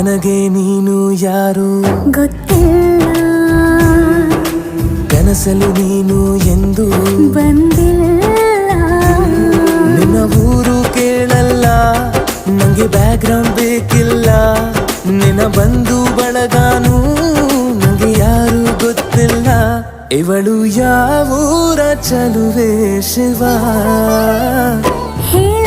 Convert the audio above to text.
ನನಗೆ ನೀನು ಯಾರು ಗೊತ್ತಿಲ್ಲ, ಕನಸಲು ನೀನು ಎಂದು ಬಂದಿಲ್ಲ. ನಿನ್ನ ಊರು ಕೇಳಲ್ಲ, ನಂಗೆ ಬ್ಯಾಕ್ಗ್ರೌಂಡ್ ಬೇಕಿಲ್ಲ. ನಿನ್ನ ಬಂಧು ಬಳಗಾನು ನಂಗೆ ಯಾರು ಗೊತ್ತಿಲ್ಲ. ಇವಳು ಯಾವೂರ ಚಲುವೆ ಶಿವ ಹೇಳ